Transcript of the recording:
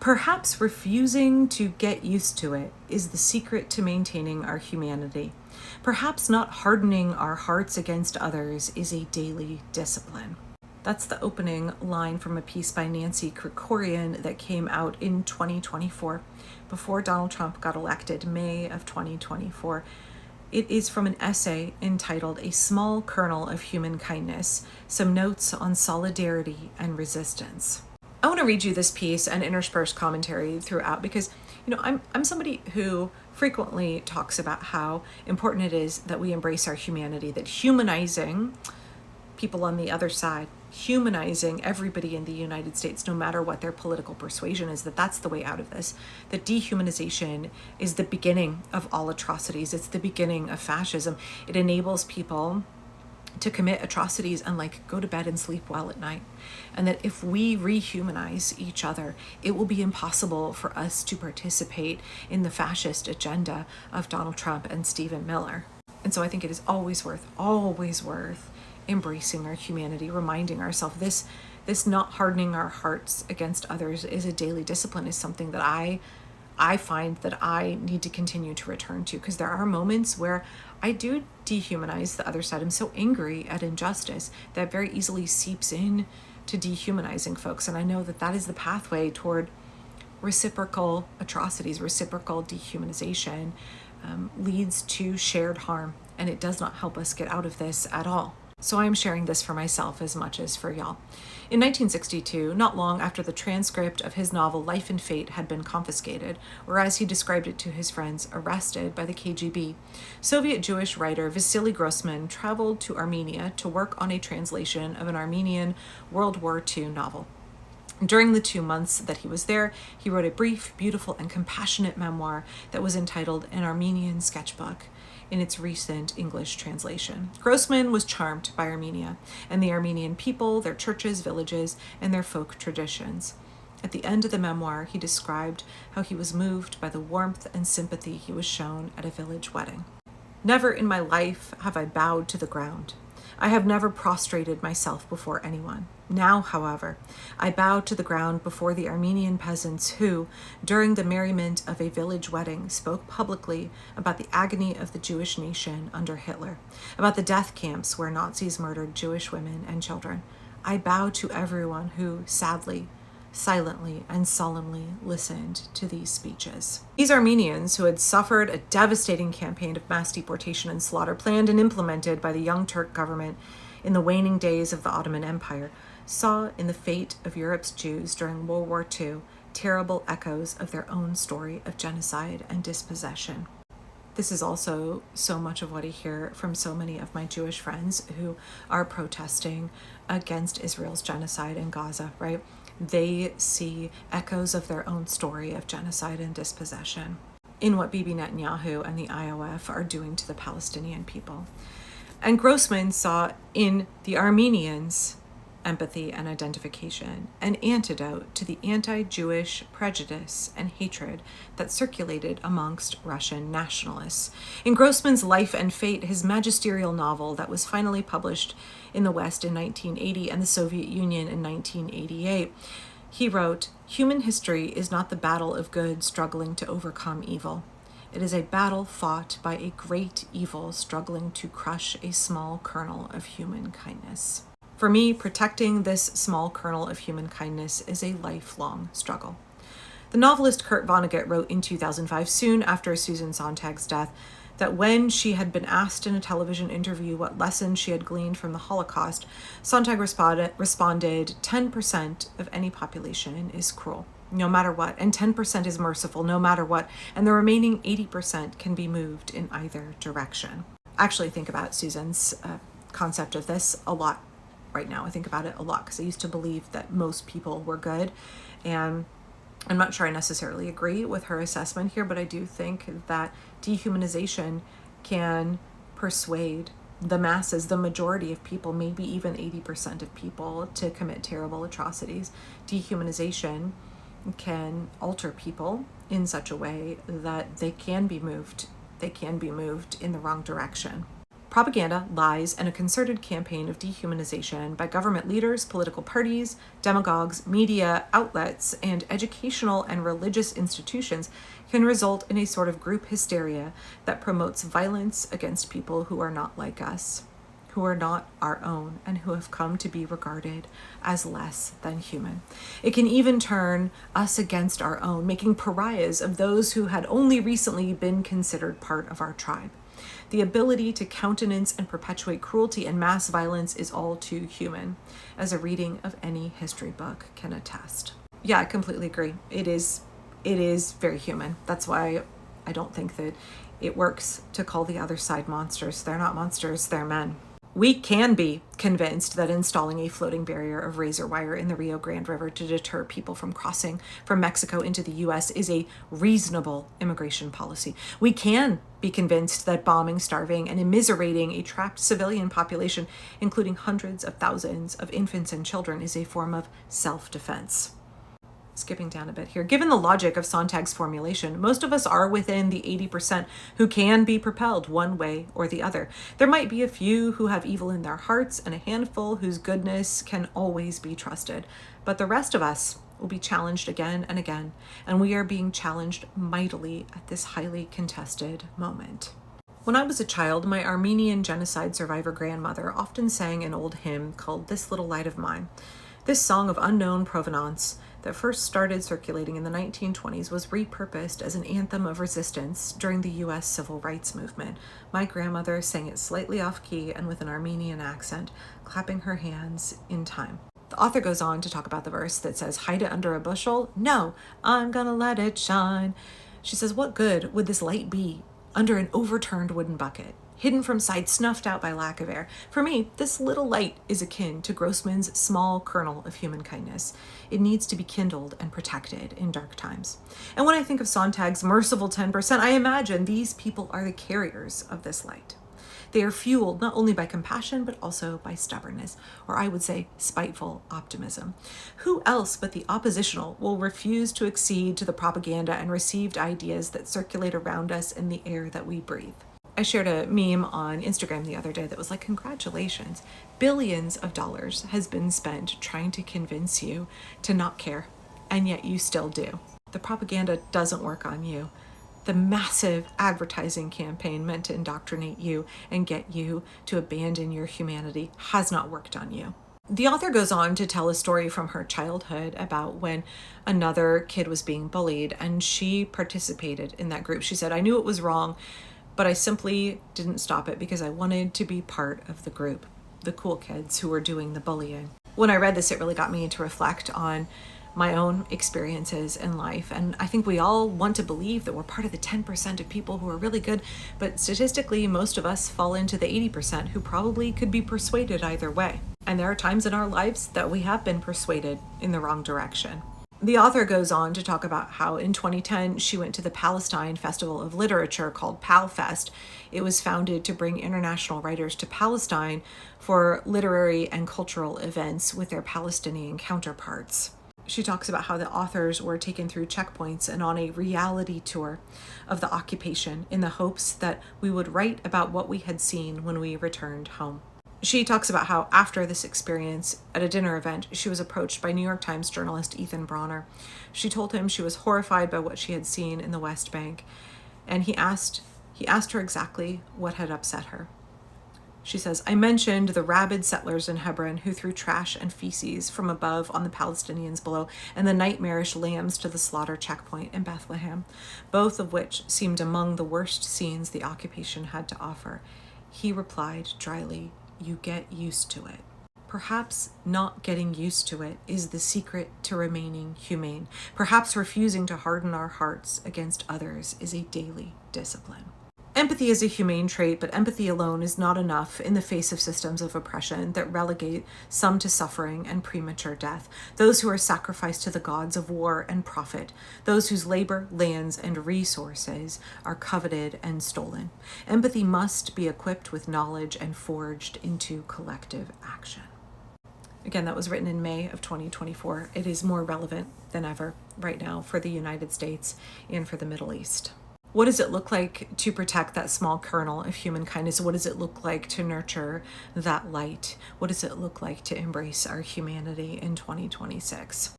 Perhaps refusing to get used to it is the secret to maintaining our humanity. Perhaps not hardening our hearts against others is a daily discipline. That's the opening line from a piece by Nancy Krikorian that came out in 2024, before Donald Trump got elected, May of 2024. It is from an essay entitled "A Small Kernel of Human Kindness, Some Notes on Solidarity and Resistance." I want to read you this piece and intersperse commentary throughout because, I'm somebody who frequently talks about how important it is that we embrace our humanity, that humanizing people on the other side, humanizing everybody in the United States, no matter what their political persuasion is, that's the way out of this. That dehumanization is the beginning of all atrocities. It's the beginning of fascism. It enables people to commit atrocities and go to bed and sleep well at night. And that if we rehumanize each other, it will be impossible for us to participate in the fascist agenda of Donald Trump and Stephen Miller. And so I think it is always worth embracing our humanity, reminding ourselves this not hardening our hearts against others is a daily discipline, is something that I find that I need to continue to return to, because there are moments where I do dehumanize the other side. I'm so angry at injustice that very easily seeps in to dehumanizing folks. And I know that is the pathway toward reciprocal atrocities, reciprocal dehumanization, leads to shared harm. And it does not help us get out of this at all. So I'm sharing this for myself as much as for y'all. In 1962, not long after the transcript of his novel Life and Fate had been confiscated, or as he described it to his friends, arrested by the KGB, Soviet Jewish writer Vasily Grossman traveled to Armenia to work on a translation of an Armenian World War II novel. During the 2 months that he was there, he wrote a brief, beautiful, and compassionate memoir that was entitled An Armenian Sketchbook, in its recent English translation. Grossman was charmed by Armenia and the Armenian people, their churches, villages, and their folk traditions. At the end of the memoir, he described how he was moved by the warmth and sympathy he was shown at a village wedding. Never in my life have I bowed to the ground. I have never prostrated myself before anyone. Now, however, I bow to the ground before the Armenian peasants who, during the merriment of a village wedding, spoke publicly about the agony of the Jewish nation under Hitler, about the death camps where Nazis murdered Jewish women and children. I bow to everyone who, sadly, silently and solemnly listened to these speeches. These Armenians, who had suffered a devastating campaign of mass deportation and slaughter planned and implemented by the Young Turk government in the waning days of the Ottoman Empire, saw in the fate of Europe's Jews during World War II terrible echoes of their own story of genocide and dispossession. This is also so much of what I hear from so many of my Jewish friends who are protesting against Israel's genocide in Gaza, right? They see echoes of their own story of genocide and dispossession in what Bibi Netanyahu and the IOF are doing to the Palestinian people. And Grossman saw in the Armenians empathy and identification, an antidote to the anti-Jewish prejudice and hatred that circulated amongst Russian nationalists. In Grossman's Life and Fate, his magisterial novel that was finally published in the West in 1980 and the Soviet Union in 1988, he wrote, "Human history is not the battle of good struggling to overcome evil. It is a battle fought by a great evil struggling to crush a small kernel of human kindness." For me, protecting this small kernel of human kindness is a lifelong struggle. The novelist Kurt Vonnegut wrote in 2005, soon after Susan Sontag's death, that when she had been asked in a television interview what lessons she had gleaned from the Holocaust, Sontag responded, 10% of any population is cruel, no matter what, and 10% is merciful, no matter what, and the remaining 80% can be moved in either direction. I actually think about Susan's concept of this a lot right now. I think about it a lot because I used to believe that most people were good, and I'm not sure I necessarily agree with her assessment here, but I do think that dehumanization can persuade the masses, the majority of people, maybe even 80% of people, to commit terrible atrocities. Dehumanization can alter people in such a way that they can be moved in the wrong direction. Propaganda, lies, and a concerted campaign of dehumanization by government leaders, political parties, demagogues, media outlets, and educational and religious institutions can result in a sort of group hysteria that promotes violence against people who are not like us, who are not our own, and who have come to be regarded as less than human. It can even turn us against our own, making pariahs of those who had only recently been considered part of our tribe. The ability to countenance and perpetuate cruelty and mass violence is all too human, as a reading of any history book can attest. Yeah, I completely agree. It is very human. That's why I don't think that it works to call the other side monsters. They're not monsters, they're men. We can be convinced that installing a floating barrier of razor wire in the Rio Grande River to deter people from crossing from Mexico into the US is a reasonable immigration policy. We can be convinced that bombing, starving, and immiserating a trapped civilian population, including hundreds of thousands of infants and children, is a form of self-defense. Skipping down a bit here. Given the logic of Sontag's formulation, most of us are within the 80% who can be propelled one way or the other. There might be a few who have evil in their hearts and a handful whose goodness can always be trusted. But the rest of us will be challenged again and again, and we are being challenged mightily at this highly contested moment. When I was a child, my Armenian genocide survivor grandmother often sang an old hymn called "This Little Light of Mine." This song of unknown provenance that first started circulating in the 1920s was repurposed as an anthem of resistance during the U.S. Civil Rights Movement. My grandmother sang it slightly off-key and with an Armenian accent, clapping her hands in time. The author goes on to talk about the verse that says, "Hide it under a bushel? No, I'm gonna let it shine." She says, what good would this light be under an overturned wooden bucket, hidden from sight, snuffed out by lack of air? For me, this little light is akin to Grossman's small kernel of human kindness. It needs to be kindled and protected in dark times. And when I think of Sontag's merciful 10%, I imagine these people are the carriers of this light. They are fueled not only by compassion, but also by stubbornness, or I would say spiteful optimism. Who else but the oppositional will refuse to accede to the propaganda and received ideas that circulate around us in the air that we breathe? I shared a meme on Instagram the other day that was like, congratulations, billions of dollars has been spent trying to convince you to not care, and yet you still do. The propaganda doesn't work on you. The massive advertising campaign meant to indoctrinate you and get you to abandon your humanity has not worked on you. The author goes on to tell a story from her childhood about when another kid was being bullied, and she participated in that group. She said, "I knew it was wrong, but I simply didn't stop it because I wanted to be part of the group, the cool kids who were doing the bullying." When I read this, it really got me to reflect on my own experiences in life. And I think we all want to believe that we're part of the 10% of people who are really good, but statistically, most of us fall into the 80% who probably could be persuaded either way. And there are times in our lives that we have been persuaded in the wrong direction. The author goes on to talk about how in 2010, she went to the Palestine Festival of Literature called PalFest. It was founded to bring international writers to Palestine for literary and cultural events with their Palestinian counterparts. She talks about how the authors were taken through checkpoints and on a reality tour of the occupation in the hopes that we would write about what we had seen when we returned home. She talks about how after this experience at a dinner event, she was approached by New York Times journalist Ethan Bronner. She told him she was horrified by what she had seen in the West Bank, and he asked her exactly what had upset her. She says, "I mentioned the rabid settlers in Hebron who threw trash and feces from above on the Palestinians below, and the nightmarish lambs to the slaughter checkpoint in Bethlehem, both of which seemed among the worst scenes the occupation had to offer." He replied dryly, "You get used to it." Perhaps not getting used to it is the secret to remaining humane. Perhaps refusing to harden our hearts against others is a daily discipline. Empathy is a humane trait, but empathy alone is not enough in the face of systems of oppression that relegate some to suffering and premature death. Those who are sacrificed to the gods of war and profit, those whose labor, lands, and resources are coveted and stolen. Empathy must be equipped with knowledge and forged into collective action. Again, that was written in May of 2024. It is more relevant than ever right now for the United States and for the Middle East. what does it look like to protect that small kernel of human kindness? What does it look like to nurture that light? What does it look like to embrace our humanity in 2026?